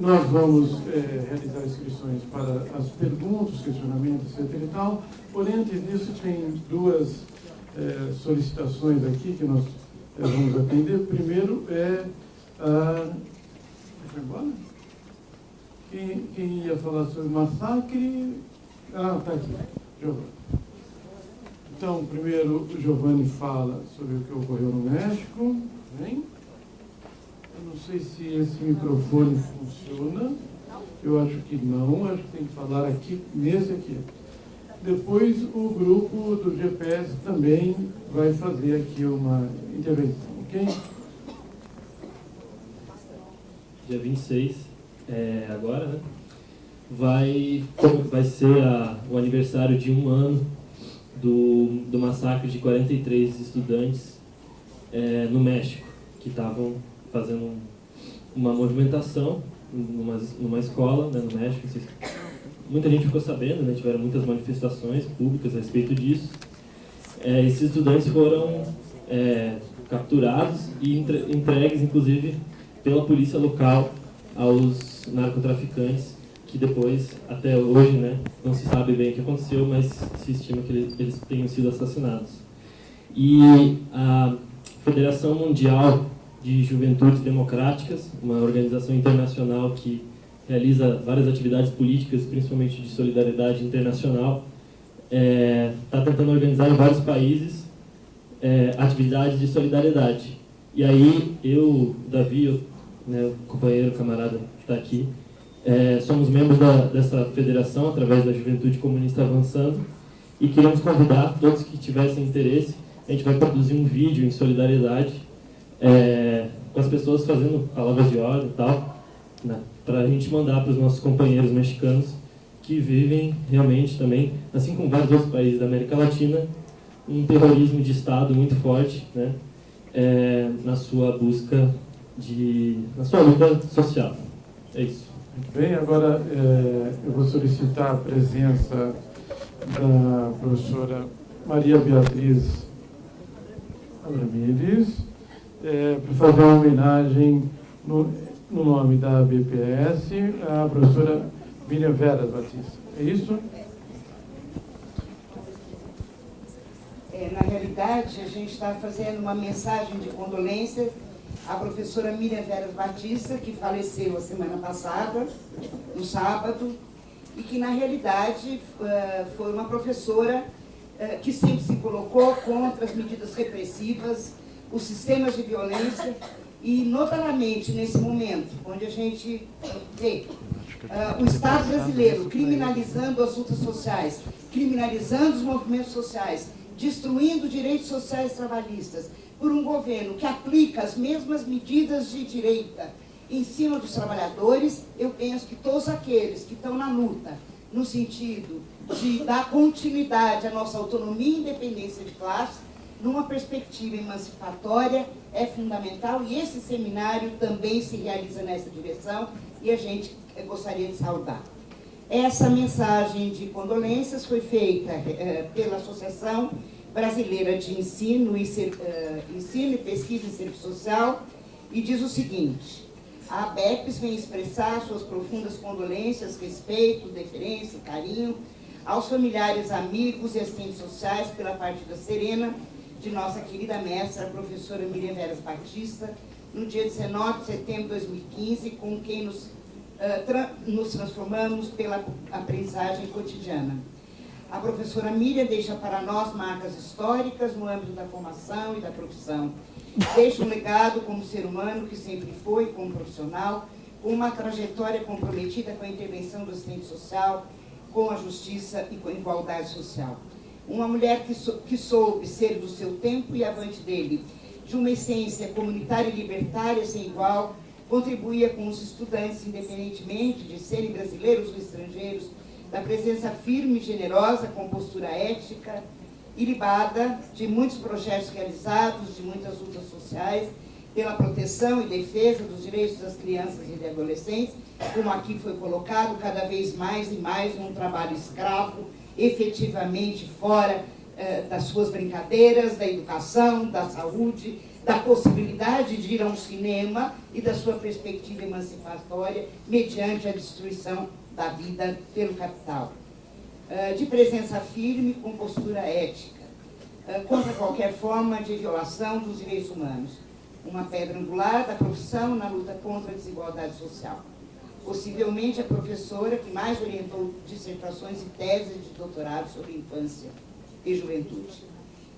Nós vamos realizar inscrições para as perguntas, questionamentos, etc. e tal. Porém, antes disso, tem duas solicitações aqui que nós vamos atender. Primeiro é a... Foi embora? Quem ia falar sobre massacre? Ah, está aqui. Giovanni. Então, primeiro, o Giovanni fala sobre o que ocorreu no México. Vem. Eu não sei se esse microfone funciona. Eu acho que não. Acho que tem que falar aqui, nesse aqui. Depois, o grupo do GPS também vai fazer aqui uma intervenção, ok? Dia 26, agora, né? Vai ser o aniversário de 1 ano do massacre de 43 estudantes no México, que estavam fazendo uma movimentação numa escola, né, no México. Muita gente ficou sabendo, né, tiveram muitas manifestações públicas a respeito disso. Esses estudantes foram capturados e entregues, inclusive, pela polícia local aos narcotraficantes, que depois, até hoje, né, não se sabe bem o que aconteceu, mas se estima que eles tenham sido assassinados. E a Federação Mundial de Juventudes Democráticas, uma organização internacional que realiza várias atividades políticas, principalmente de solidariedade internacional, está tentando organizar em vários países atividades de solidariedade. E aí, eu, Davi, né, o companheiro, camarada que está aqui, somos membros dessa federação, através da Juventude Comunista Avançando, e queremos convidar todos que tivessem interesse. A gente vai produzir um vídeo em solidariedade, com as pessoas fazendo palavras de ordem e tal, né, para a gente mandar para os nossos companheiros mexicanos que vivem realmente também, assim como vários outros países da América Latina, um terrorismo de Estado muito forte, né, na sua busca na sua luta social. É isso. Muito bem, agora eu vou solicitar a presença da professora Maria Beatriz Ramírez, para fazer uma homenagem no nome da BPS à professora Miriam Veras Batista. É isso? Na realidade, a gente está fazendo uma mensagem de condolência à professora Miriam Veras Batista, que faleceu a semana passada, no sábado, e que, na realidade, foi uma professora que sempre se colocou contra as medidas repressivas, os sistemas de violência, e, notadamente, nesse momento, onde a gente vê o Estado brasileiro criminalizando as lutas sociais, criminalizando os movimentos sociais, destruindo direitos sociais trabalhistas, por um governo que aplica as mesmas medidas de direita em cima dos trabalhadores, eu penso que todos aqueles que estão na luta, no sentido de dar continuidade à nossa autonomia e independência de classe, numa perspectiva emancipatória, é fundamental, e esse seminário também se realiza nessa direção, e a gente gostaria de saudar. Essa mensagem de condolências foi feita pela Associação Brasileira de Ensino e Pesquisa em Serviço Social, e diz o seguinte: a ABEPS vem expressar suas profundas condolências, respeito, deferência e carinho aos familiares, amigos e assistentes sociais pela partida serena de nossa querida mestra, a professora Miriam Veras Batista, no dia 19 de setembro de 2015, com quem nos transformamos pela aprendizagem cotidiana. A professora Miriam deixa para nós marcas históricas no âmbito da formação e da profissão. Deixa um legado como ser humano que sempre foi, como profissional, com uma trajetória comprometida com a intervenção do assistente social, com a justiça e com a igualdade social. Uma mulher que soube ser do seu tempo e avante dele, de uma essência comunitária e libertária sem igual, contribuía com os estudantes, independentemente de serem brasileiros ou estrangeiros, da presença firme e generosa, com postura ética, ilibada de muitos projetos realizados, de muitas lutas sociais, pela proteção e defesa dos direitos das crianças e de adolescentes, como aqui foi colocado, cada vez mais e mais um trabalho escravo, efetivamente fora das suas brincadeiras, da educação, da saúde, da possibilidade de ir a um cinema e da sua perspectiva emancipatória mediante a destruição da vida pelo capital. De presença firme com postura ética, contra qualquer forma de violação dos direitos humanos. Uma pedra angular da profissão na luta contra a desigualdade social. Possivelmente a professora que mais orientou dissertações e teses de doutorado sobre infância e juventude.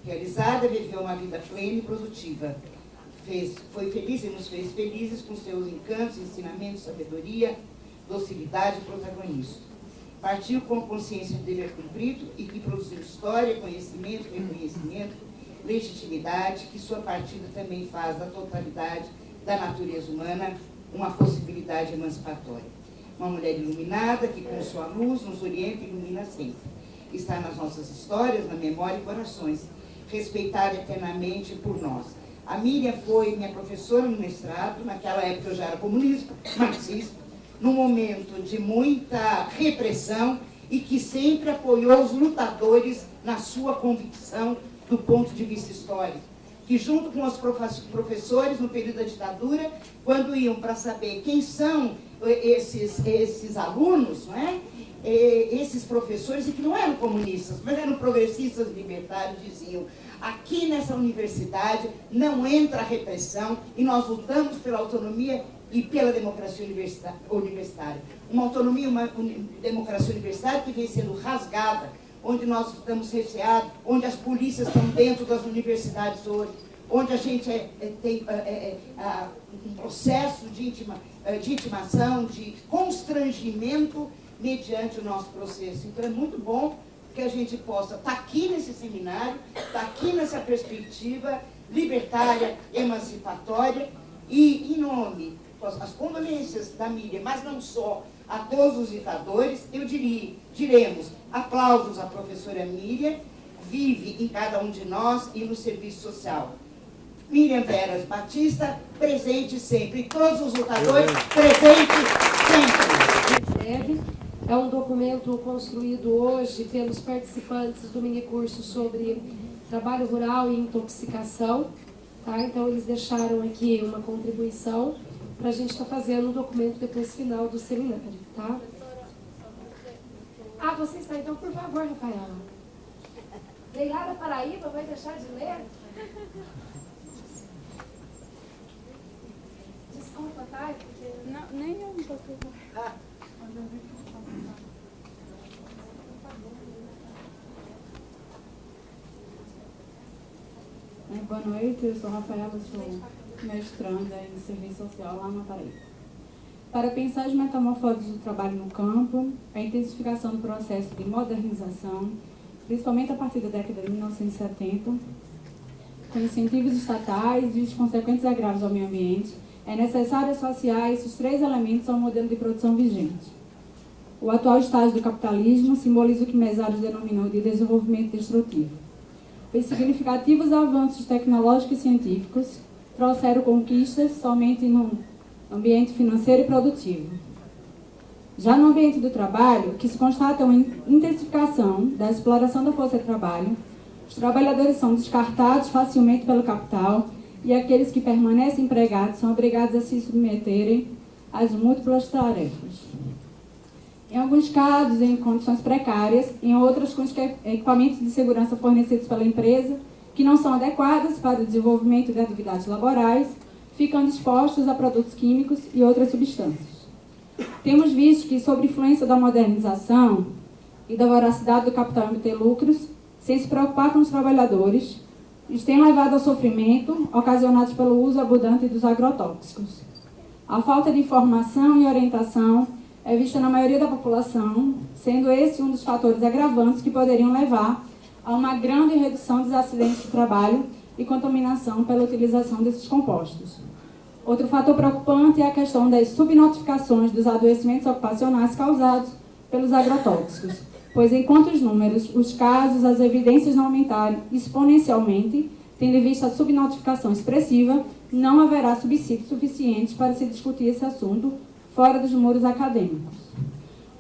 Realizada, viveu uma vida plena e produtiva. Foi feliz e nos fez felizes com seus encantos, ensinamentos, sabedoria, docilidade e protagonismo. Partiu com consciência de dever cumprido e que produziu história, conhecimento, reconhecimento, legitimidade, que sua partida também faz da totalidade da natureza humana uma possibilidade emancipatória. Uma mulher iluminada que com sua luz nos orienta e ilumina sempre. Está nas nossas histórias, na memória e corações, respeitada eternamente por nós. A Miriam foi minha professora no mestrado, naquela época eu já era comunista, marxista, num momento de muita repressão e que sempre apoiou os lutadores na sua convicção do ponto de vista histórico. Que junto com os professores no período da ditadura, quando iam para saber quem são esses alunos, não é? Esses professores, e que não eram comunistas, mas eram progressistas libertários, diziam: aqui nessa universidade não entra a repressão e nós lutamos pela autonomia e pela democracia universitária. Uma autonomia, uma democracia universitária que vem sendo rasgada, onde nós estamos receados, onde as polícias estão dentro das universidades hoje, onde a gente tem um processo de intimação, de constrangimento mediante o nosso processo. Então é muito bom que a gente possa estar aqui nesse seminário, estar aqui nessa perspectiva libertária, emancipatória, e em nome, as condolências da Miriam, mas não só, a todos os ditadores, diremos aplausos à professora Miriam, vive em cada um de nós e no serviço social. Miriam Veras Batista, presente sempre. Todos os lutadores, presentes sempre. É um documento construído hoje pelos participantes do minicurso sobre trabalho rural e intoxicação. Tá? Então, eles deixaram aqui uma contribuição para a gente estar fazendo um documento depois final do seminário. Tá? Ah, você está então, por favor, Rafaela. Veio lá da Paraíba, vai deixar de ler? Desculpa, tá? Porque... Não, nem eu não posso. Boa noite, eu sou Rafaela, sou mestranda em Serviço Social lá na Paraíba. Para pensar as metamorfoses do trabalho no campo, a intensificação do processo de modernização, principalmente a partir da década de 1970, com incentivos estatais e os consequentes agravos ao meio ambiente, é necessário associar esses três elementos ao modelo de produção vigente. O atual estágio do capitalismo simboliza o que Mesaros denominou de desenvolvimento destrutivo. Os significativos avanços tecnológicos e científicos trouxeram conquistas somente no ambiente financeiro e produtivo. Já no ambiente do trabalho, que se constata uma intensificação da exploração da força de trabalho, os trabalhadores são descartados facilmente pelo capital e aqueles que permanecem empregados são obrigados a se submeterem às múltiplas tarefas. Em alguns casos, em condições precárias, em outros, com equipamentos de segurança fornecidos pela empresa, que não são adequados para o desenvolvimento de atividades laborais, ficam expostos a produtos químicos e outras substâncias. Temos visto que, sob influência da modernização e da voracidade do capital em obter lucros, sem se preocupar com os trabalhadores, os tem levado ao sofrimento, ocasionados pelo uso abundante dos agrotóxicos. A falta de informação e orientação é vista na maioria da população, sendo esse um dos fatores agravantes que poderiam levar a uma grande redução dos acidentes de trabalho e contaminação pela utilização desses compostos. Outro fator preocupante é a questão das subnotificações dos adoecimentos ocupacionais causados pelos agrotóxicos, pois enquanto os números, os casos, as evidências não aumentarem exponencialmente, tendo em vista a subnotificação expressiva, não haverá subsídios suficientes para se discutir esse assunto fora dos muros acadêmicos.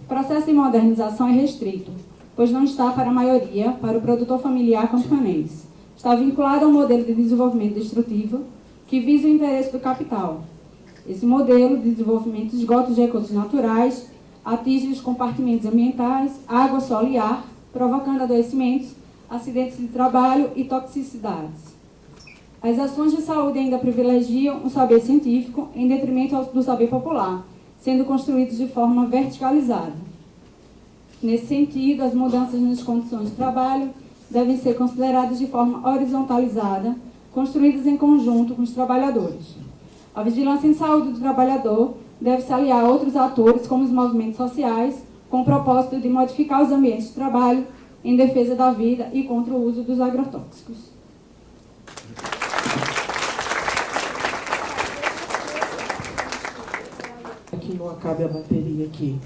O processo de modernização é restrito, pois não está para a maioria, para o produtor familiar camponês. Está vinculado ao modelo de desenvolvimento destrutivo, que visa o interesse do capital. Esse modelo de desenvolvimento esgota os recursos naturais, atinge os compartimentos ambientais, água, solo e ar, provocando adoecimentos, acidentes de trabalho e toxicidades. As ações de saúde ainda privilegiam o saber científico em detrimento do saber popular, sendo construídos de forma verticalizada. Nesse sentido, as mudanças nas condições de trabalho devem ser consideradas de forma horizontalizada, construídas em conjunto com os trabalhadores. A vigilância em saúde do trabalhador deve se aliar a outros atores, como os movimentos sociais, com o propósito de modificar os ambientes de trabalho em defesa da vida e contra o uso dos agrotóxicos. Que não acabe a bateria aqui.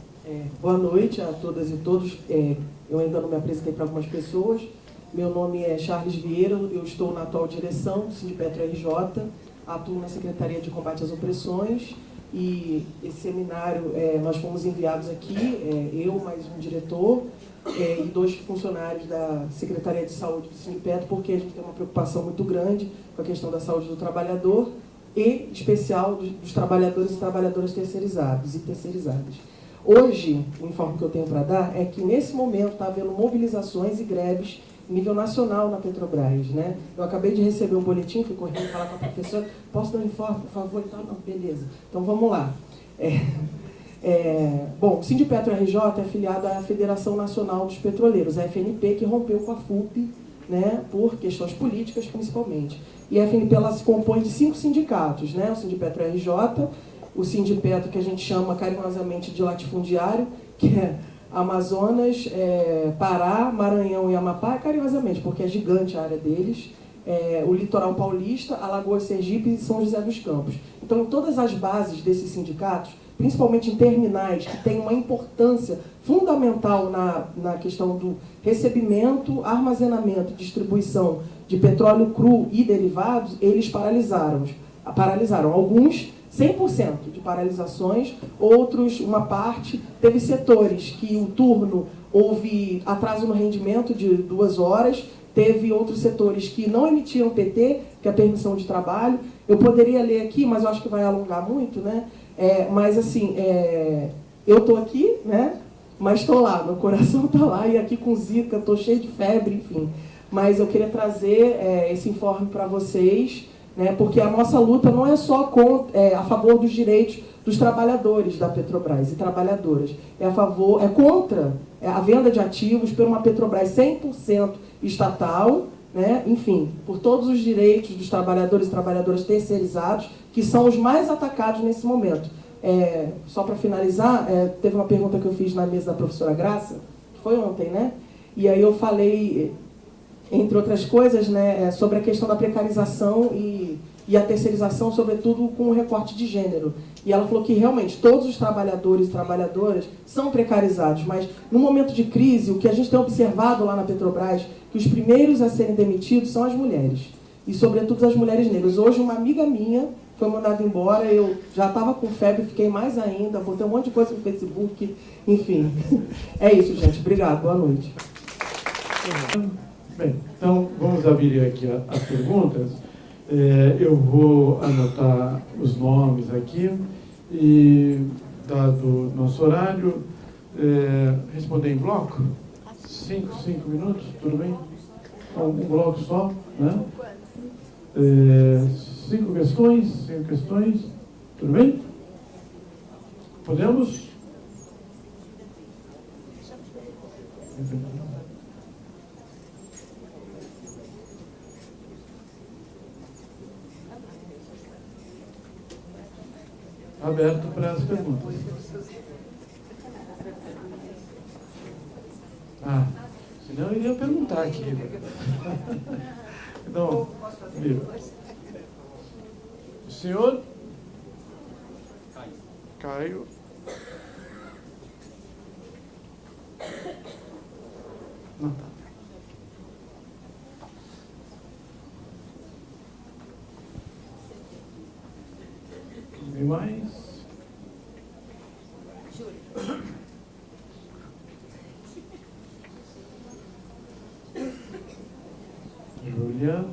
Boa noite a todas e todos. Eu ainda não me apresentei para algumas pessoas. Meu nome é Charles Vieira, eu estou na atual direção do Sindipetro RJ, atuo na Secretaria de Combate às Opressões e esse seminário nós fomos enviados aqui, eu mais um diretor e 2 funcionários da Secretaria de Saúde do Sindipetro, porque a gente tem uma preocupação muito grande com a questão da saúde do trabalhador e especial dos trabalhadores e trabalhadoras terceirizados e terceirizadas. Hoje, o informe que eu tenho para dar é que nesse momento está havendo mobilizações e greves nível nacional na Petrobras, né? Eu acabei de receber um boletim, fui correndo falar com a professora, posso dar um informe, por favor? Então, não, beleza. Então, vamos lá. Bom, o Sindipetro RJ é afiliado à Federação Nacional dos Petroleiros, a FNP, que rompeu com a FUP, né, por questões políticas, principalmente. E a FNP ela se compõe de 5 sindicatos, né? O Sindipetro RJ, o Sindipetro, que a gente chama carinhosamente de latifundiário, que é Amazonas, Pará, Maranhão e Amapá, carinhosamente, porque é gigante a área deles, o litoral paulista, Alagoas, Sergipe e São José dos Campos. Então, em todas as bases desses sindicatos, principalmente em terminais, que têm uma importância fundamental na questão do recebimento, armazenamento e distribuição de petróleo cru e derivados, eles paralisaram. Alguns 100% de paralisações, outros, uma parte, teve setores que o turno houve atraso no rendimento de 2 horas, teve outros setores que não emitiam PT, que é a permissão de trabalho. Eu poderia ler aqui, mas eu acho que vai alongar muito, né? Mas assim, eu estou aqui, né? Mas estou lá, meu coração está lá, e aqui com zika, estou cheio de febre, enfim. Mas eu queria trazer esse informe para vocês, né, porque a nossa luta não é só a favor dos direitos dos trabalhadores da Petrobras e trabalhadoras, é contra a venda de ativos por uma Petrobras 100% estatal, né, enfim, por todos os direitos dos trabalhadores e trabalhadoras terceirizados, que são os mais atacados nesse momento. Só para finalizar, teve uma pergunta que eu fiz na mesa da professora Graça, que foi ontem, né? E aí eu falei, entre outras coisas, né, sobre a questão da precarização e a terceirização, sobretudo com o recorte de gênero. E ela falou que realmente todos os trabalhadores e trabalhadoras são precarizados, mas no momento de crise, o que a gente tem observado lá na Petrobras, que os primeiros a serem demitidos são as mulheres, e sobretudo as mulheres negras. Hoje uma amiga minha foi mandada embora, eu já estava com febre, fiquei mais ainda, botei um monte de coisa no Facebook, enfim. É isso, gente. Obrigado, boa noite. Bem, então vamos abrir aqui as perguntas. Eu vou anotar os nomes aqui e, dado nosso horário, responder em bloco. 5 minutos, tudo bem? Um bloco só, né? 5 questões, tudo bem? Podemos? Aberto para as perguntas. Senão eu iria perguntar aqui. Então, o senhor? Caio. Não, tá. Alguém mais? Júlia.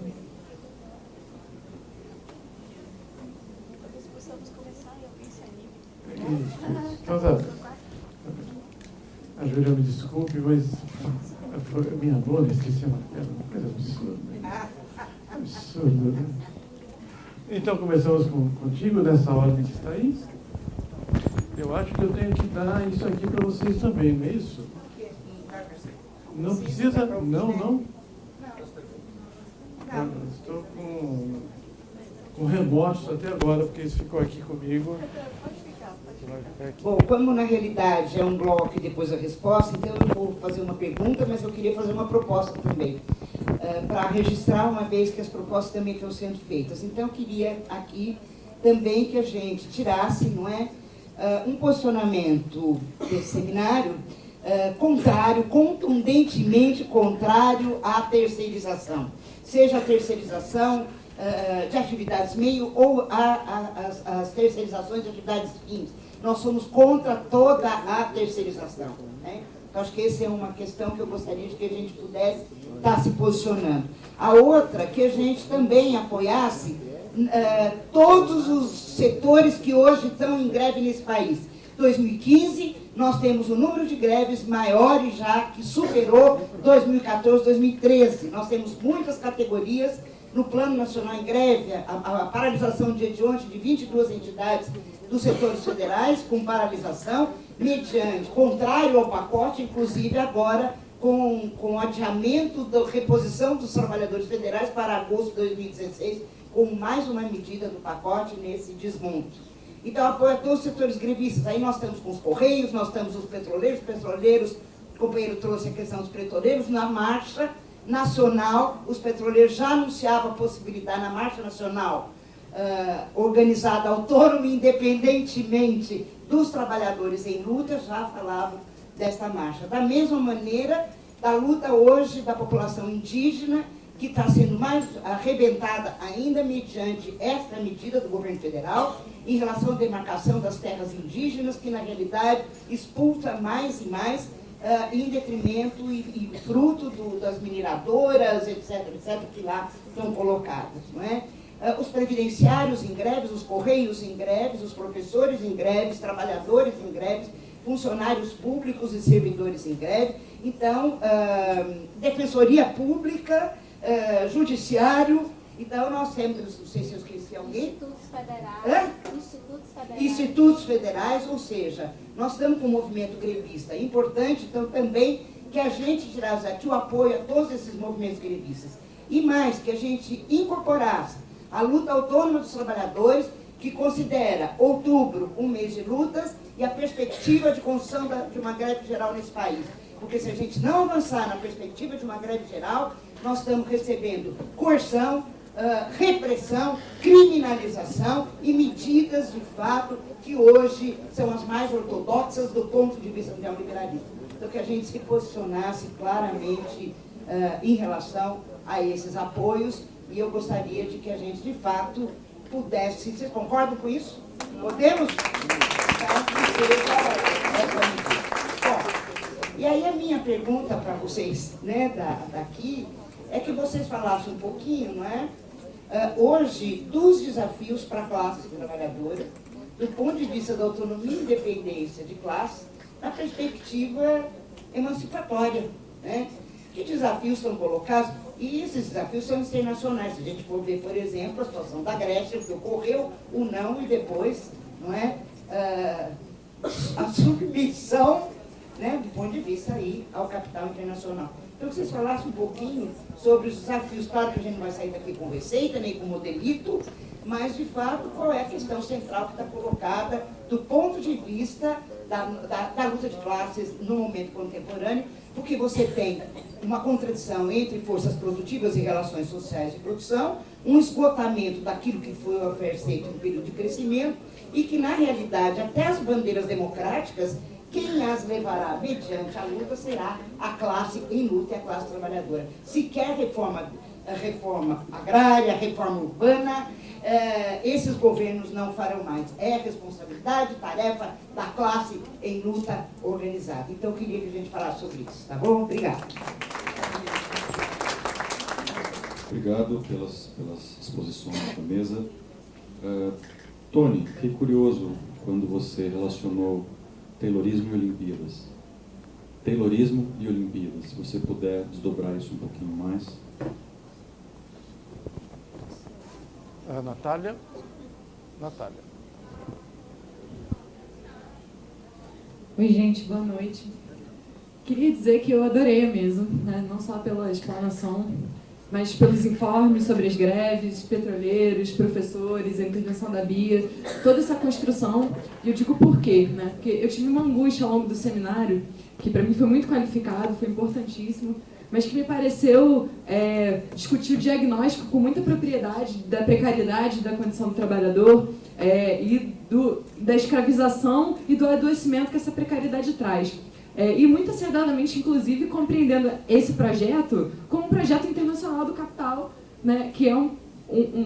Gabriel, me desculpe, mas a minha dona esqueci a martelo, uma coisa absurda. Né? Absurdo, né? Então, começamos contigo, nessa ordem que está aí. Eu acho que eu tenho que dar isso aqui para vocês também, não é isso? Não precisa? Não? Estou com remorso até agora, porque isso ficou aqui comigo. Bom, como na realidade é um bloco e depois a resposta, então eu vou fazer uma pergunta, mas eu queria fazer uma proposta também, para registrar, uma vez que as propostas também estão sendo feitas. Então eu queria aqui também que a gente tirasse, não é, um posicionamento desse seminário contrário, contundentemente contrário à terceirização. Seja a terceirização de atividades meio ou as terceirizações de atividades fins. Nós somos contra toda a terceirização. Né? Então, acho que essa é uma questão que eu gostaria de que a gente pudesse estar se posicionando. A outra, que a gente também apoiasse todos os setores que hoje estão em greve nesse país. 2015, nós temos um número de greves maiores já, que superou 2014, 2013. Nós temos muitas categorias no Plano Nacional em greve, a paralisação de ontem de 22 entidades dos setores federais, com paralisação, mediante, contrário ao pacote, inclusive agora com o adiamento da reposição dos trabalhadores federais para agosto de 2016, como mais uma medida do pacote nesse desmonte. Então, apoia todos os setores grevistas. Aí nós estamos com os Correios, nós estamos os petroleiros, o companheiro trouxe a questão dos petroleiros, na marcha nacional, os petroleiros já anunciavam a possibilidade, na marcha nacional, organizada autônoma e independentemente dos trabalhadores em luta, já falavam desta marcha. Da mesma maneira, da luta hoje da população indígena, que está sendo mais arrebentada ainda mediante esta medida do governo federal, em relação à demarcação das terras indígenas, que na realidade expulsa mais e mais, em detrimento e fruto das mineradoras, etc., que lá estão colocadas. Não é? Os previdenciários em greves, os correios em greves, os professores em greves, trabalhadores em greves, funcionários públicos e servidores em greve. Então, defensoria pública, judiciário. Então, nós temos, não sei se eu esqueci alguém. Institutos federais, ou seja, nós estamos com um movimento grevista importante, então também que a gente tirasse aqui o apoio a todos esses movimentos grevistas. E mais, que a gente incorporasse a luta autônoma dos trabalhadores, que considera outubro um mês de lutas e a perspectiva de construção de uma greve geral nesse país. Porque se a gente não avançar na perspectiva de uma greve geral, nós estamos recebendo coerção, repressão, criminalização e medidas de fato que hoje são as mais ortodoxas do ponto de vista do neoliberalismo. Então, que a gente se posicionasse claramente em relação a esses apoios, e eu gostaria de que a gente, de fato, pudesse... Vocês concordam com isso? Podemos? Então, que seja essa medida. Bom, e aí a minha pergunta para vocês, né, daqui, é que vocês falassem um pouquinho, não é? Hoje, dos desafios para a classe trabalhadora, do ponto de vista da autonomia e independência de classe, na perspectiva emancipatória, né? Que desafios estão colocados? E esses desafios são internacionais. Se a gente for ver, por exemplo, a situação da Grécia, que ocorreu o não e depois, não é, a submissão, né, do ponto de vista aí ao capital internacional. Então, que vocês falassem um pouquinho sobre os desafios. Claro que a gente não vai sair daqui com receita, nem com modelito, mas, de fato, qual é a questão central que está colocada do ponto de vista da luta de classes no momento contemporâneo, porque você tem uma contradição entre forças produtivas e relações sociais de produção, um esgotamento daquilo que foi oferecido no período de crescimento, e que, na realidade, até as bandeiras democráticas, quem as levará mediante a luta será a classe em luta e a classe trabalhadora. Se quer reforma agrária, reforma urbana, esses governos não farão mais. É responsabilidade, tarefa da classe em luta organizada. Então, eu queria que a gente falasse sobre isso, tá bom? Obrigada. Obrigado pelas exposições da mesa. Tony, fiquei curioso quando você relacionou Taylorismo e Olimpíadas. Taylorismo e Olimpíadas. Se você puder desdobrar isso um pouquinho mais. Natália. Oi, gente, boa noite. Queria dizer que eu adorei a mesa, né? Não só pela explanação, mas pelos informes sobre as greves, petroleiros, professores, a intervenção da Bia, toda essa construção. E eu digo por quê, né? Porque eu tive uma angústia ao longo do seminário, que para mim foi muito qualificado, foi importantíssimo, mas que me pareceu discutir o diagnóstico com muita propriedade da precariedade da condição do trabalhador e da escravização e do adoecimento que essa precariedade traz. E muito acertadamente, inclusive, compreendendo esse projeto como um projeto internacional do capital, né, que é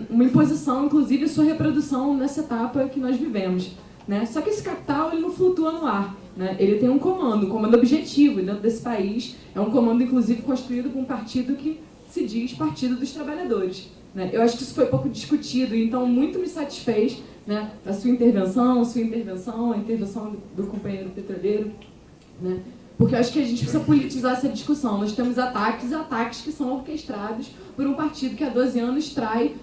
uma imposição, inclusive, sua reprodução nessa etapa que nós vivemos. Né? Só que esse capital ele não flutua no ar. Né? Ele tem um comando objetivo dentro desse país. É um comando, inclusive, construído por um partido que se diz Partido dos Trabalhadores. Né? Eu acho que isso foi pouco discutido, então muito me satisfez, né, a sua intervenção, a intervenção do companheiro petroleiro. Né? Porque eu acho que a gente precisa politizar essa discussão. Nós temos ataques que são orquestrados por um partido que há 12 anos trai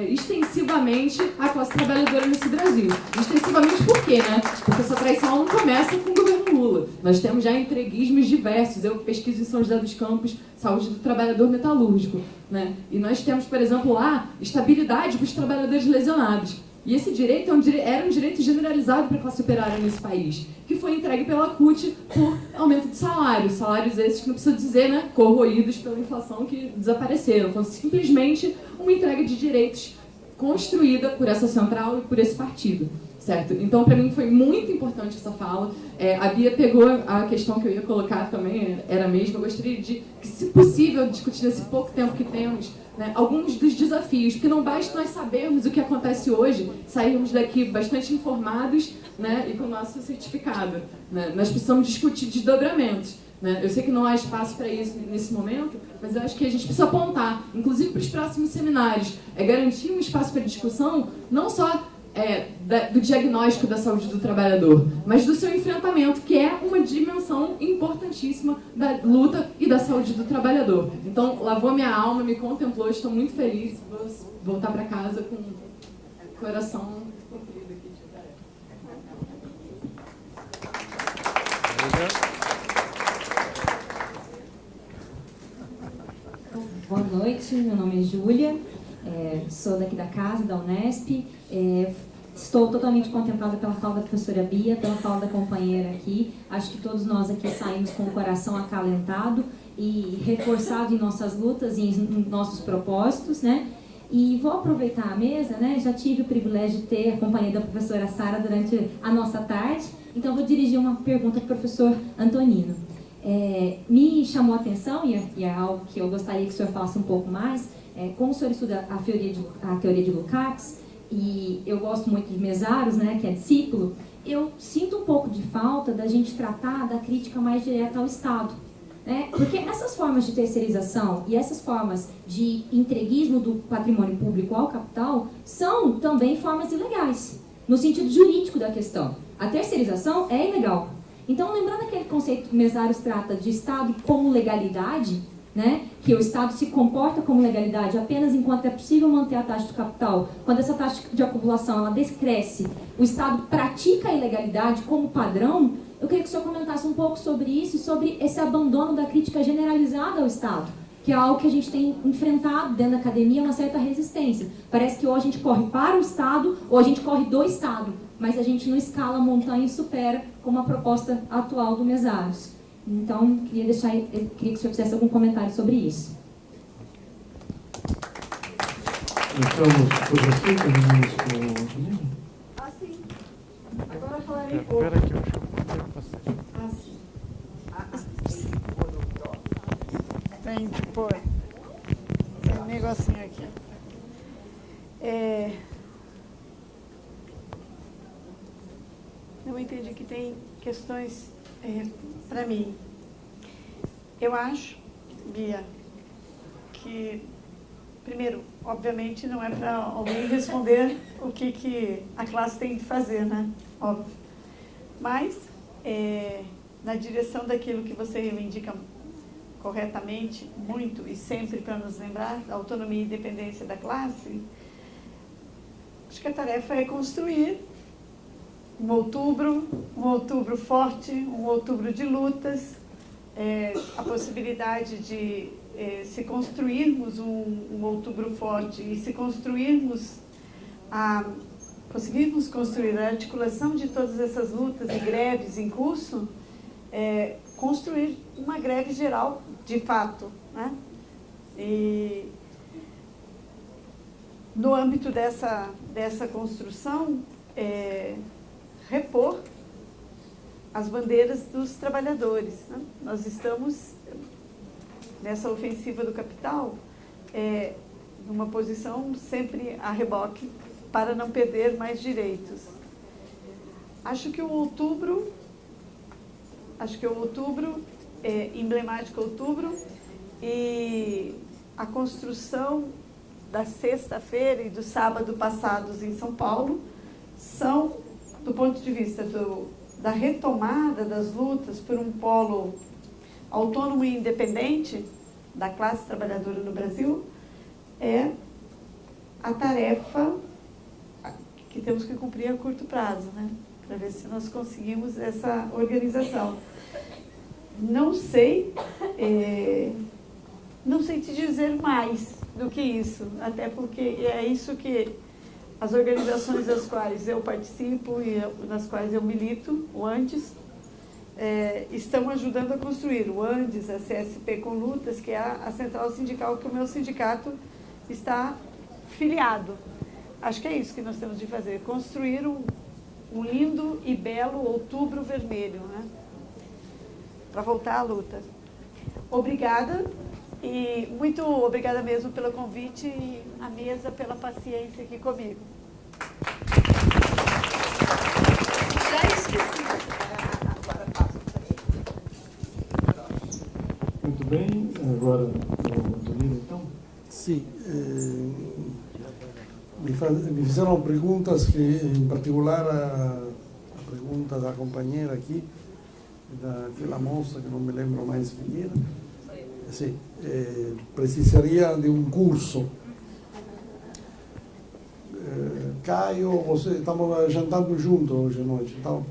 extensivamente a classe trabalhadora nesse Brasil. Extensivamente por quê? Né? Porque essa traição não começa com o governo Lula. Nós temos já entreguismos diversos. Eu pesquiso em São José dos Campos, saúde do trabalhador metalúrgico. Né? E nós temos, por exemplo, lá, estabilidade para os trabalhadores lesionados. E esse direito era um direito generalizado para a classe operária nesse país, que foi entregue pela CUT por aumento de salários esses que não precisa dizer, né, corroídos pela inflação que desapareceram. Foi simplesmente uma entrega de direitos construída por essa central e por esse partido. Certo? Então, para mim, foi muito importante essa fala. A Bia pegou a questão que eu ia colocar também, era a mesma. Eu gostaria de, que, se possível, discutir nesse pouco tempo que temos, né, alguns dos desafios, porque não basta nós sabermos o que acontece hoje, sairmos daqui bastante informados, né, e com o nosso certificado. Né? Nós precisamos discutir desdobramentos. Né? Eu sei que não há espaço para isso nesse momento, mas eu acho que a gente precisa apontar, inclusive para os próximos seminários, garantir um espaço para discussão, não só do diagnóstico da saúde do trabalhador, mas do seu enfrentamento, que é uma dimensão importantíssima da luta e da saúde do trabalhador. Então, lavou minha alma, me contemplou, estou muito feliz, vou voltar para casa com o coração cumprido aqui de tarefa. Boa noite, meu nome é Júlia, sou daqui da casa, da Unesp. Estou totalmente contemplada pela fala da professora Bia, pela fala da companheira aqui. Acho que todos nós aqui saímos com o coração acalentado e reforçado em nossas lutas e em nossos propósitos, né? E vou aproveitar a mesa, né? Já tive o privilégio de ter a companhia da professora Sara durante a nossa tarde, então vou dirigir uma pergunta para o professor Antonino. Me chamou a atenção, e é algo que eu gostaria que o senhor falasse um pouco mais, como o senhor estuda a teoria de Lukács, e eu gosto muito de Mesaros, né, que é discípulo, eu sinto um pouco de falta da gente tratar da crítica mais direta ao Estado. Né? Porque essas formas de terceirização e essas formas de entreguismo do patrimônio público ao capital são também formas ilegais, no sentido jurídico da questão. A terceirização é ilegal. Então, lembrando aquele conceito que Mesaros trata de Estado como legalidade, né, que o Estado se comporta como legalidade apenas enquanto é possível manter a taxa do capital. Quando essa taxa de acumulação ela decresce, o Estado pratica a ilegalidade como padrão. Eu queria que o senhor comentasse um pouco sobre isso e sobre esse abandono da crítica generalizada ao Estado, que é algo que a gente tem enfrentado dentro da academia, uma certa resistência. Parece que ou a gente corre para o Estado ou a gente corre do Estado, mas a gente não escala a montanha e supera como a proposta atual do Mesaros. Então, queria que o senhor fizesse algum comentário sobre isso. Então, por assim, terminamos com o Antonino? Sim. Agora falarei pouco. Espera aqui, eu acho que eu vou Sim. Tem, tipo, tem um negocinho aqui. Eu entendi que tem questões para mim. Eu acho, Bia, que, primeiro, obviamente, não é para alguém responder o que a classe tem que fazer, né? Óbvio. Mas na direção daquilo que você reivindica corretamente, muito e sempre para nos lembrar, da autonomia e independência da classe. Acho que a tarefa é construir um outubro forte, um outubro de lutas, a possibilidade de se construirmos um outubro forte e se construirmos, conseguirmos construir a articulação de todas essas lutas e greves em curso, construir uma greve geral, de fato, né? E no âmbito dessa construção, repor as bandeiras dos trabalhadores, né? Nós estamos, nessa ofensiva do capital, numa posição sempre a reboque para não perder mais direitos. Acho que o outubro é emblemático, outubro, e a construção da sexta-feira e do sábado passados em São Paulo são, do ponto de vista da retomada das lutas por um polo autônomo e independente da classe trabalhadora no Brasil, é a tarefa que temos que cumprir a curto prazo, né? Para ver se nós conseguimos essa organização. Não sei te dizer mais do que isso, até porque é isso que as organizações das quais eu participo e nas quais eu milito, o Andes, estão ajudando a construir. O Andes, a CSP com Lutas, que é a central sindical que o meu sindicato está filiado. Acho que é isso que nós temos de fazer, construir um lindo e belo outubro vermelho, né? Para voltar à luta. Obrigada, e muito obrigada mesmo pelo convite e a mesa pela paciência aqui comigo. Já esqueci. Agora passo para ele. Muito bem, agora o Antônio, então. Sim, me fizeram perguntas que, em particular, a pergunta da companheira aqui, daquela moça que não me lembro mais quem era. Sim, precisaria de um curso. Caio, estamos jantando juntos hoje à noite, então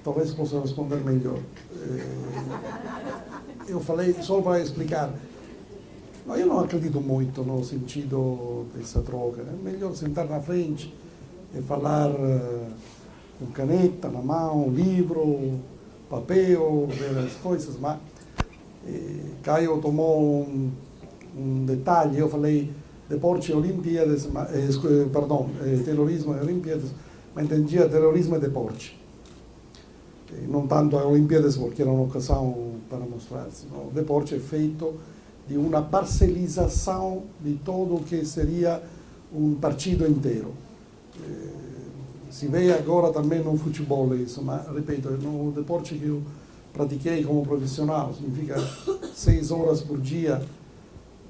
talvez possa responder melhor. Eu falei, só para explicar, eu não acredito muito no sentido dessa troca. É melhor sentar na frente e falar com caneta na mão, livro, papel, ver as coisas, mas Caio tomou um detalhe. Eu falei deporte e Olimpíadas, terrorismo e Olimpíadas, mas entendia terrorismo e deporte. Não tanto a Olimpíadas, porque era uma ocasião para mostrar-se. O deporte é feito de uma parcelização de todo o que seria um partido inteiro. Se vê agora também no futebol isso, mas, repito, no deporte que eu pratiquei como profissional, significa 6 horas por dia,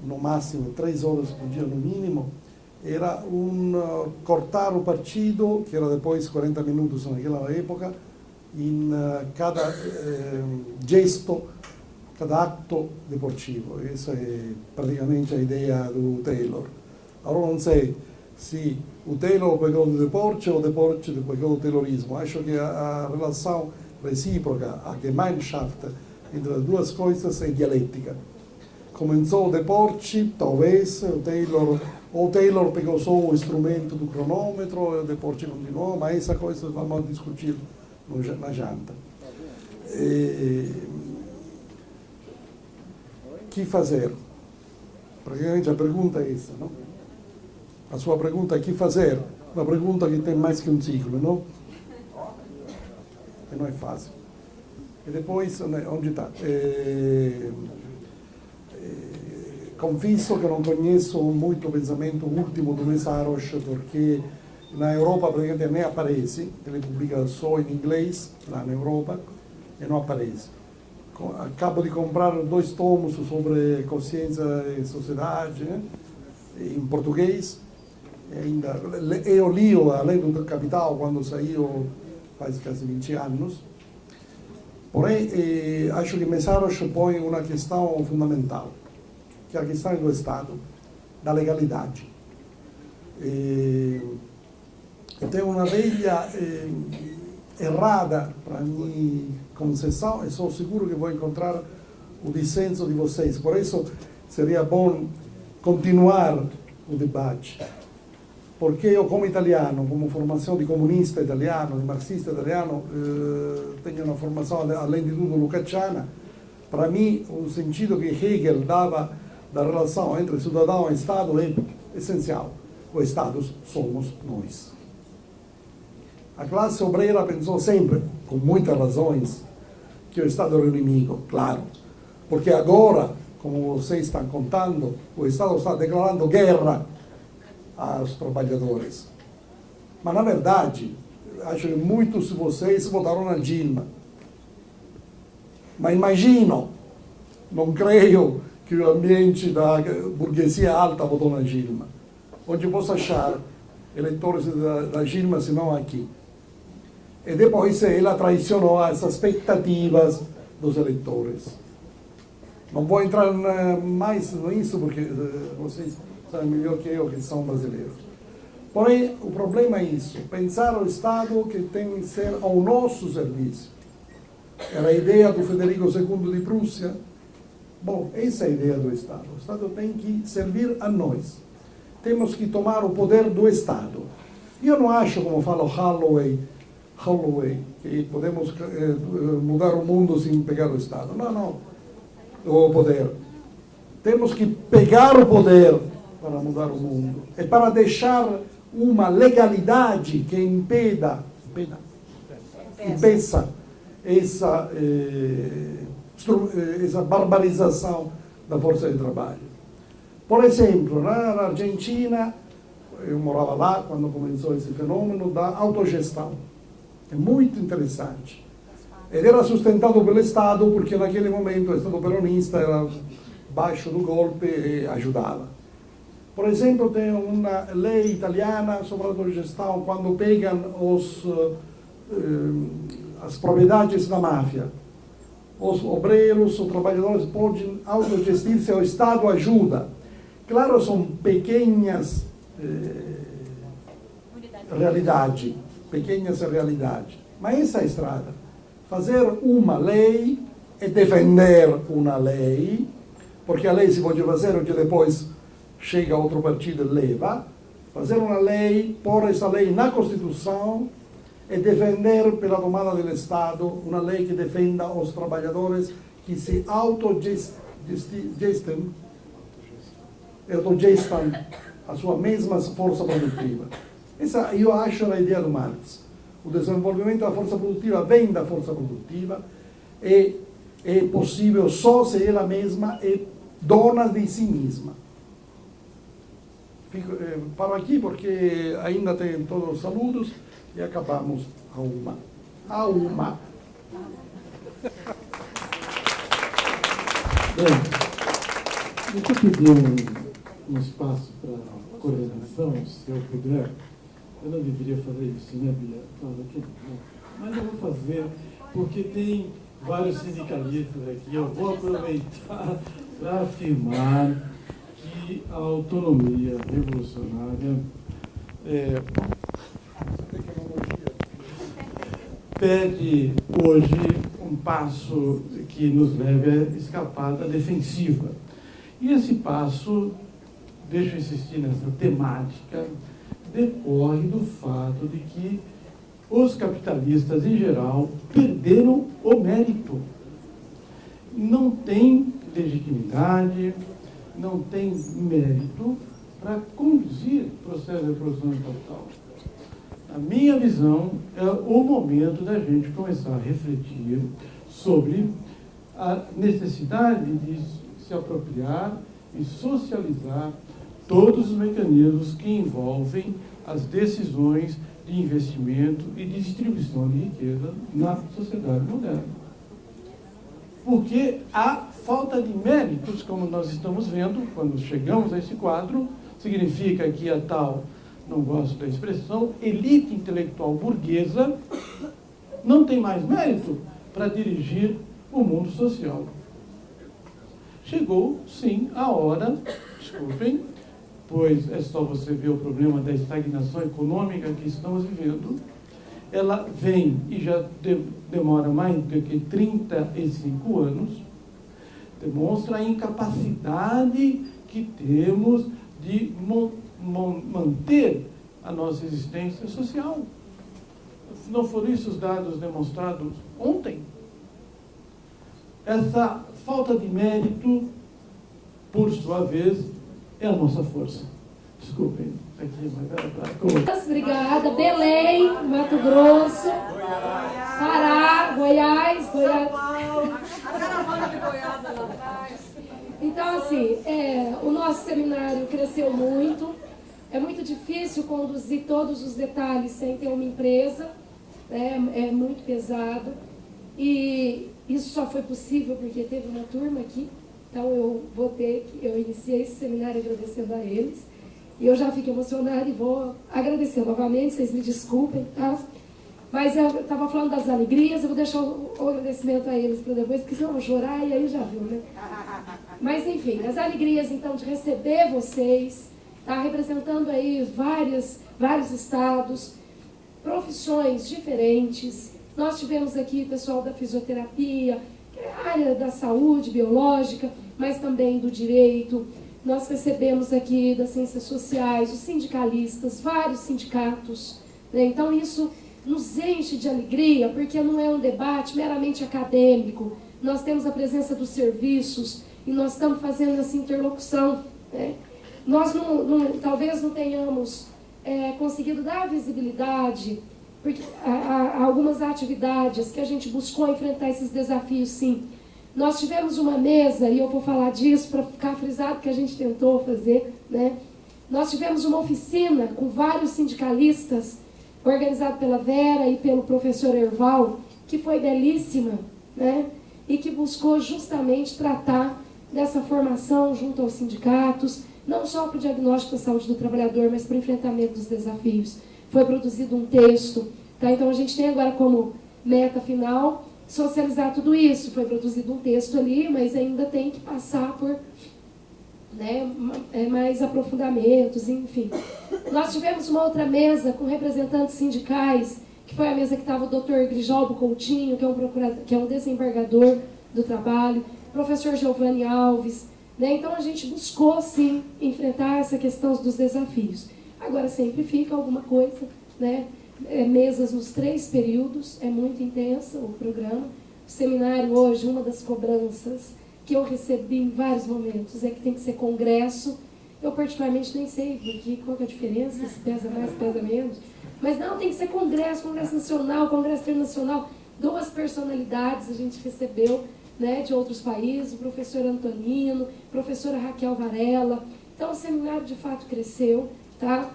no máximo 3 horas por dia no mínimo, era cortar o partido, que era depois 40 minutos naquela época, em cada gesto, cada acto deportivo. Essa é praticamente a ideia do Taylor. Agora não sei se o Taylor pegou do deporte ou o deporte pegou do terrorismo. Acho que a relação recíproca, a Gemeinschaft entre as duas coisas é dialética. Começou o deporte, talvez o Taylor pegou só o instrumento do cronômetro, o deporte continuou, mas essa coisa vamos discutir na janta. Que fazer? Praticamente a pergunta é essa, não? A sua pergunta é que fazer? Uma pergunta que tem mais que um ciclo, não? E não é fácil. E depois, onde está? Confesso que não conheço muito o pensamento último do Meszaros, porque na Europa praticamente nem aparece, ele publica só em inglês, lá na Europa, e não aparece. Acabo de comprar 2 tomos sobre consciência e sociedade, né? Em português. Eu li A Lei do Capital quando saiu faz quase 20 anos. Porém, acho que Meszaros põe uma questão fundamental, que é a questão do Estado, da legalidade. Tem uma velha errada para minha concepção, e sou seguro que vou encontrar o dissenso de vocês. Por isso, seria bom continuar o debate. Porque eu, como italiano, como formação de comunista italiano, de marxista italiano, tenho uma formação, além de tudo, lucacciana. Para mim, o sentido que Hegel dava da relação entre cidadão e Estado é essencial. Os Estados somos nós. A classe obreira pensou sempre, com muitas razões, que o Estado era o inimigo, claro. Porque agora, como vocês estão contando, o Estado está declarando guerra aos trabalhadores. Mas, na verdade, acho que muitos de vocês votaram na Dilma. Mas imagino, não creio que o ambiente da burguesia alta votou na Dilma. Onde posso achar eleitores da Dilma, se não aqui? E depois ela traicionou as expectativas dos eleitores. Não vou entrar mais nisso, porque vocês sabem melhor que eu que são brasileiros. Porém, o problema é isso, pensar o Estado que tem que ser ao nosso serviço. Era a ideia do Federico II de Prússia. Bom, essa é a ideia do Estado. O Estado tem que servir a nós. Temos que tomar o poder do Estado. Eu não acho, como fala o Holloway, que podemos mudar o mundo sem pegar o Estado. Não, o poder. Temos que pegar o poder para mudar o mundo. E para deixar uma legalidade que impeça essa barbarização da força de trabalho. Por exemplo, na Argentina, eu morava lá quando começou esse fenômeno da autogestão. É muito interessante. Ele era sustentado pelo Estado, porque naquele momento o Estado peronista era baixo do golpe e ajudava. Por exemplo, tem uma lei italiana sobre a autogestão, quando pegam as propriedades da máfia. Os obreiros, os trabalhadores podem autogestir-se, o Estado ajuda. Claro, são pequenas realidades, mas essa é a estrada. Fazer uma lei e defender uma lei, porque a lei se pode fazer o que depois chega outro partido e leva. Fazer uma lei, pôr essa lei na Constituição e defender pela tomada do Estado uma lei que defenda os trabalhadores que se autogestam a sua mesma força produtiva. Essa eu acho a ideia do Marx. O desenvolvimento da força produtiva vem da força produtiva e é possível só se ela mesma é dona de si mesma. Paro aqui porque ainda tem todos os saludos e acabamos a uma. Bem, deixa eu pedir um espaço para coordenação, se eu puder. Eu não deveria fazer isso, né, Bia? Mas eu vou fazer, porque tem vários sindicalistas aqui. Eu vou aproveitar para afirmar que a autonomia revolucionária pede hoje um passo que nos leve a escapar da defensiva. E esse passo, deixa eu insistir nessa temática, decorre do fato de que os capitalistas, em geral, perderam o mérito. Não tem legitimidade, não tem mérito para conduzir o processo de produção total. A minha visão é o momento da gente começar a refletir sobre a necessidade de se apropriar e socializar todos os mecanismos que envolvem as decisões de investimento e de distribuição de riqueza na sociedade moderna. Porque a falta de méritos, como nós estamos vendo, quando chegamos a esse quadro, significa que a tal, não gosto da expressão, elite intelectual burguesa não tem mais mérito para dirigir o mundo social. Chegou, sim, a hora, desculpem, pois é só você ver o problema da estagnação econômica que estamos vivendo. Ela vem e já demora mais do que 35 anos, demonstra a incapacidade que temos de manter a nossa existência social. Não foram isso os dados demonstrados ontem? Essa falta de mérito, por sua vez, é a nossa força. Desculpem, aqui, mas Obrigada. Belém, Mato Grosso, Pará, Goiás. Então, assim, o nosso seminário cresceu muito. É muito difícil conduzir todos os detalhes sem ter uma empresa, né? É muito pesado. E isso só foi possível porque teve uma turma aqui. Então, eu iniciei esse seminário agradecendo a eles. E eu já fico emocionada e vou agradecer novamente, vocês me desculpem, tá? Mas eu estava falando das alegrias, eu vou deixar o agradecimento a eles para depois, porque senão eu vou chorar e aí já viu, né? Mas, enfim, as alegrias, então, de receber vocês, tá? Representando aí vários estados, profissões diferentes. Nós tivemos aqui pessoal da fisioterapia, que é a área da saúde biológica, mas também do direito. Nós recebemos aqui das ciências sociais, os sindicalistas, vários sindicatos, né? Então isso nos enche de alegria, porque não é um debate meramente acadêmico. Nós temos a presença dos serviços e nós estamos fazendo essa interlocução, né? Nós talvez não tenhamos conseguido dar visibilidade porque há algumas atividades que a gente buscou enfrentar esses desafios, sim. Nós tivemos uma mesa, e eu vou falar disso para ficar frisado que a gente tentou fazer, né? Nós tivemos uma oficina com vários sindicalistas, organizada pela Vera e pelo professor Erval, que foi belíssima, né? E que buscou justamente tratar dessa formação junto aos sindicatos, não só para o diagnóstico da saúde do trabalhador, mas para o enfrentamento dos desafios. Foi produzido um texto, tá? Então a gente tem agora como meta final socializar tudo isso. Foi produzido um texto ali, mas ainda tem que passar por, né, mais aprofundamentos, enfim. Nós tivemos uma outra mesa com representantes sindicais, que foi a mesa que estava o Dr. Grijalbo Coutinho, que é um desembargador do trabalho, professor Giovanni Alves, né? Então a gente buscou, sim, enfrentar essa questão dos desafios. Agora sempre fica alguma coisa, né? Mesas nos 3 períodos, é muito intensa o programa. O seminário hoje, uma das cobranças que eu recebi em vários momentos é que tem que ser congresso. Eu particularmente nem sei qual que é a diferença, se pesa mais, se pesa menos. Mas não, tem que ser congresso nacional, congresso internacional. 2 personalidades a gente recebeu, né, de outros países, o professor Antonino, a professora Raquel Varela. Então o seminário de fato cresceu, tá?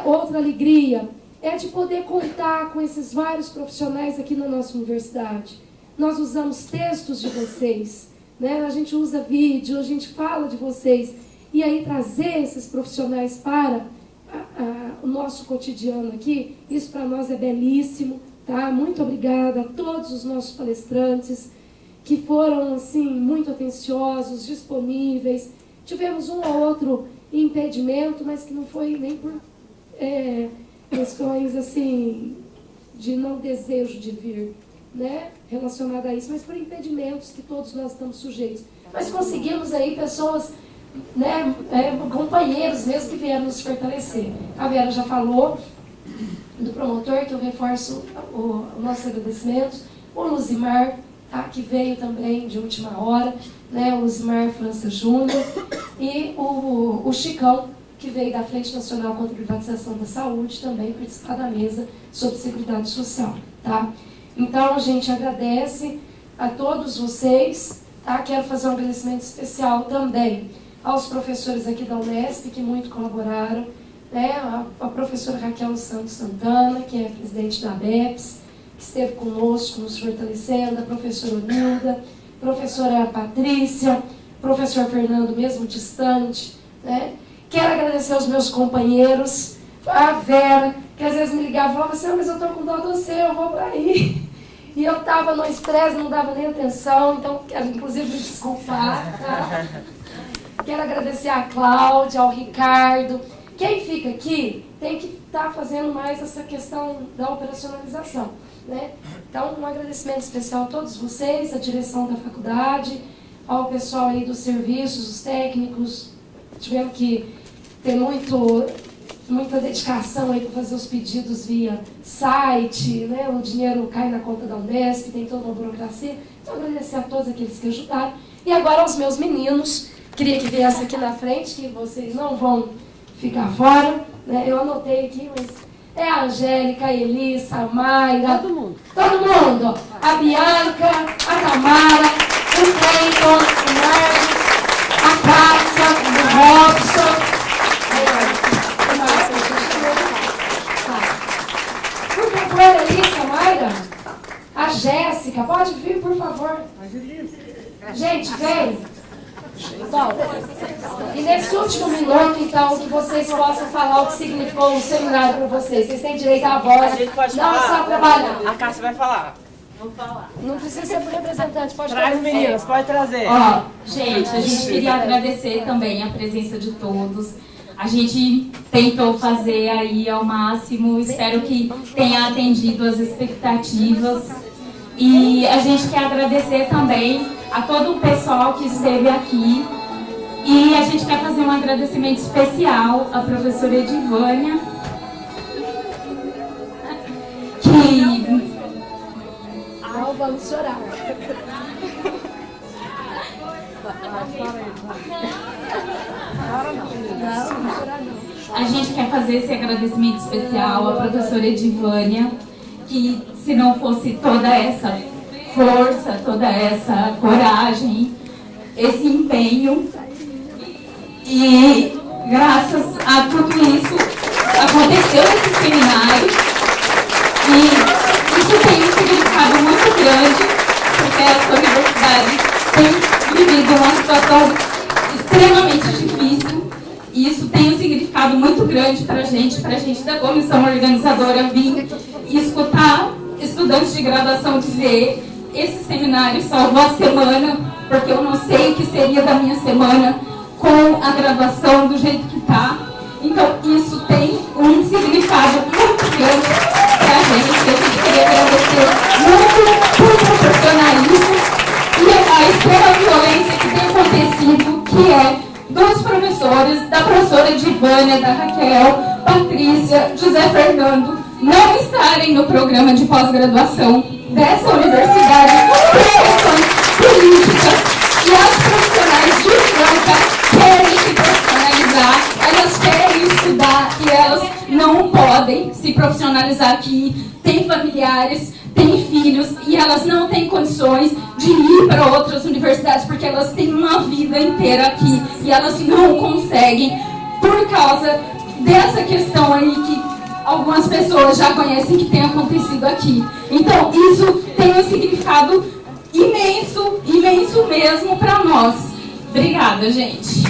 Outra alegria é de poder contar com esses vários profissionais aqui na nossa universidade. Nós usamos textos de vocês, né? A gente usa vídeo, a gente fala de vocês. E aí trazer esses profissionais para o nosso cotidiano aqui, isso para nós é belíssimo, tá? Muito obrigada a todos os nossos palestrantes que foram, assim, muito atenciosos, disponíveis. Tivemos um ou outro impedimento, mas que não foi nem por questões, assim, de não desejo de vir, né, relacionada a isso, mas por impedimentos que todos nós estamos sujeitos. Mas conseguimos aí pessoas, né, companheiros mesmo que vieram nos fortalecer. A Vera já falou do promotor, que eu reforço o nosso agradecimento, o Luzimar, tá, que veio também de última hora, né, o Luzimar França Júnior, e o Chicão, que veio da Frente Nacional contra a Privatização da Saúde, também participar da mesa sobre Seguridade Social, tá? Então, a gente agradece a todos vocês, tá? Quero fazer um agradecimento especial também aos professores aqui da Unesp, que muito colaboraram, né? A professora Raquel Santos Santana, que é presidente da ABEPS, que esteve conosco, nos fortalecendo, a professora Nilda, professora Patrícia, professor Fernando, mesmo distante, né? Quero agradecer aos meus companheiros, a Vera, que às vezes me ligava e falava assim, mas eu estou com dó do você, eu vou para aí. E eu estava no estresse, não dava nem atenção, então quero inclusive me desculpar, tá? Quero agradecer a Cláudia, ao Ricardo. Quem fica aqui tem que estar fazendo mais essa questão da operacionalização, né? Então, um agradecimento especial a todos vocês, a direção da faculdade, ao pessoal aí dos serviços, os técnicos. Tivemos que ter muita dedicação aí para fazer os pedidos via site, né? O dinheiro cai na conta da Unesp, tem toda uma burocracia. Então, agradecer a todos aqueles que ajudaram. E agora aos meus meninos, queria que viesse aqui na frente, que vocês não vão ficar fora, né? Eu anotei aqui, mas é a Angélica, a Elissa, a Mayra, todo mundo. A Bianca, a Tamara, o Cleiton, o Marcos, a Cássia, o Robson. Por favor, Elissa, Mayra, a Jéssica, pode vir, por favor. Gente, vem. Bom, e nesse último minuto, então, que vocês possam falar o que significou o seminário para vocês. Vocês têm direito à voz, a gente pode não falar. é só trabalhar. A Cássia vai falar. Vamos falar. Não precisa ser por representante, pode Traz, trazer. meninas, pode trazer. Ó, gente, a gente queria agradecer também a presença de todos. A gente tentou fazer aí ao máximo, espero que tenha atendido as expectativas. E a gente quer agradecer também a todo o pessoal que esteve aqui. E a gente quer fazer um agradecimento especial à professora Edivânia, que... Não vamos chorar. A gente quer fazer esse agradecimento especial à professora Edivânia, que se não fosse toda essa força, toda essa coragem, esse empenho, e graças a tudo isso aconteceu esse seminário, e isso tem um significado muito grande, porque essa universidade tem vivido uma situação extremamente difícil, e isso tem um significado muito grande para a gente da comissão organizadora vir e escutar estudantes de graduação dizer: esse seminário salvou a semana, porque eu não sei o que seria da minha semana com a graduação do jeito que está. Então, isso tem um significado muito grande para a gente. A gente queria agradecer muito por proporcionar isso e a extrema violência que tem acontecido, que é dos professores, da professora Edivânia, da Raquel, Patrícia, José Fernando, não estarem no programa de pós-graduação dessa universidade por questões políticas, e as profissionais de Franca querem se profissionalizar, elas querem estudar e elas não podem se profissionalizar aqui, têm familiares, têm filhos e elas não têm condições de ir para outras universidades porque elas têm uma vida inteira aqui e elas não conseguem por causa dessa questão aí que algumas pessoas já conhecem que tem acontecido aqui. Então, isso tem um significado imenso, imenso mesmo para nós. Obrigada, gente.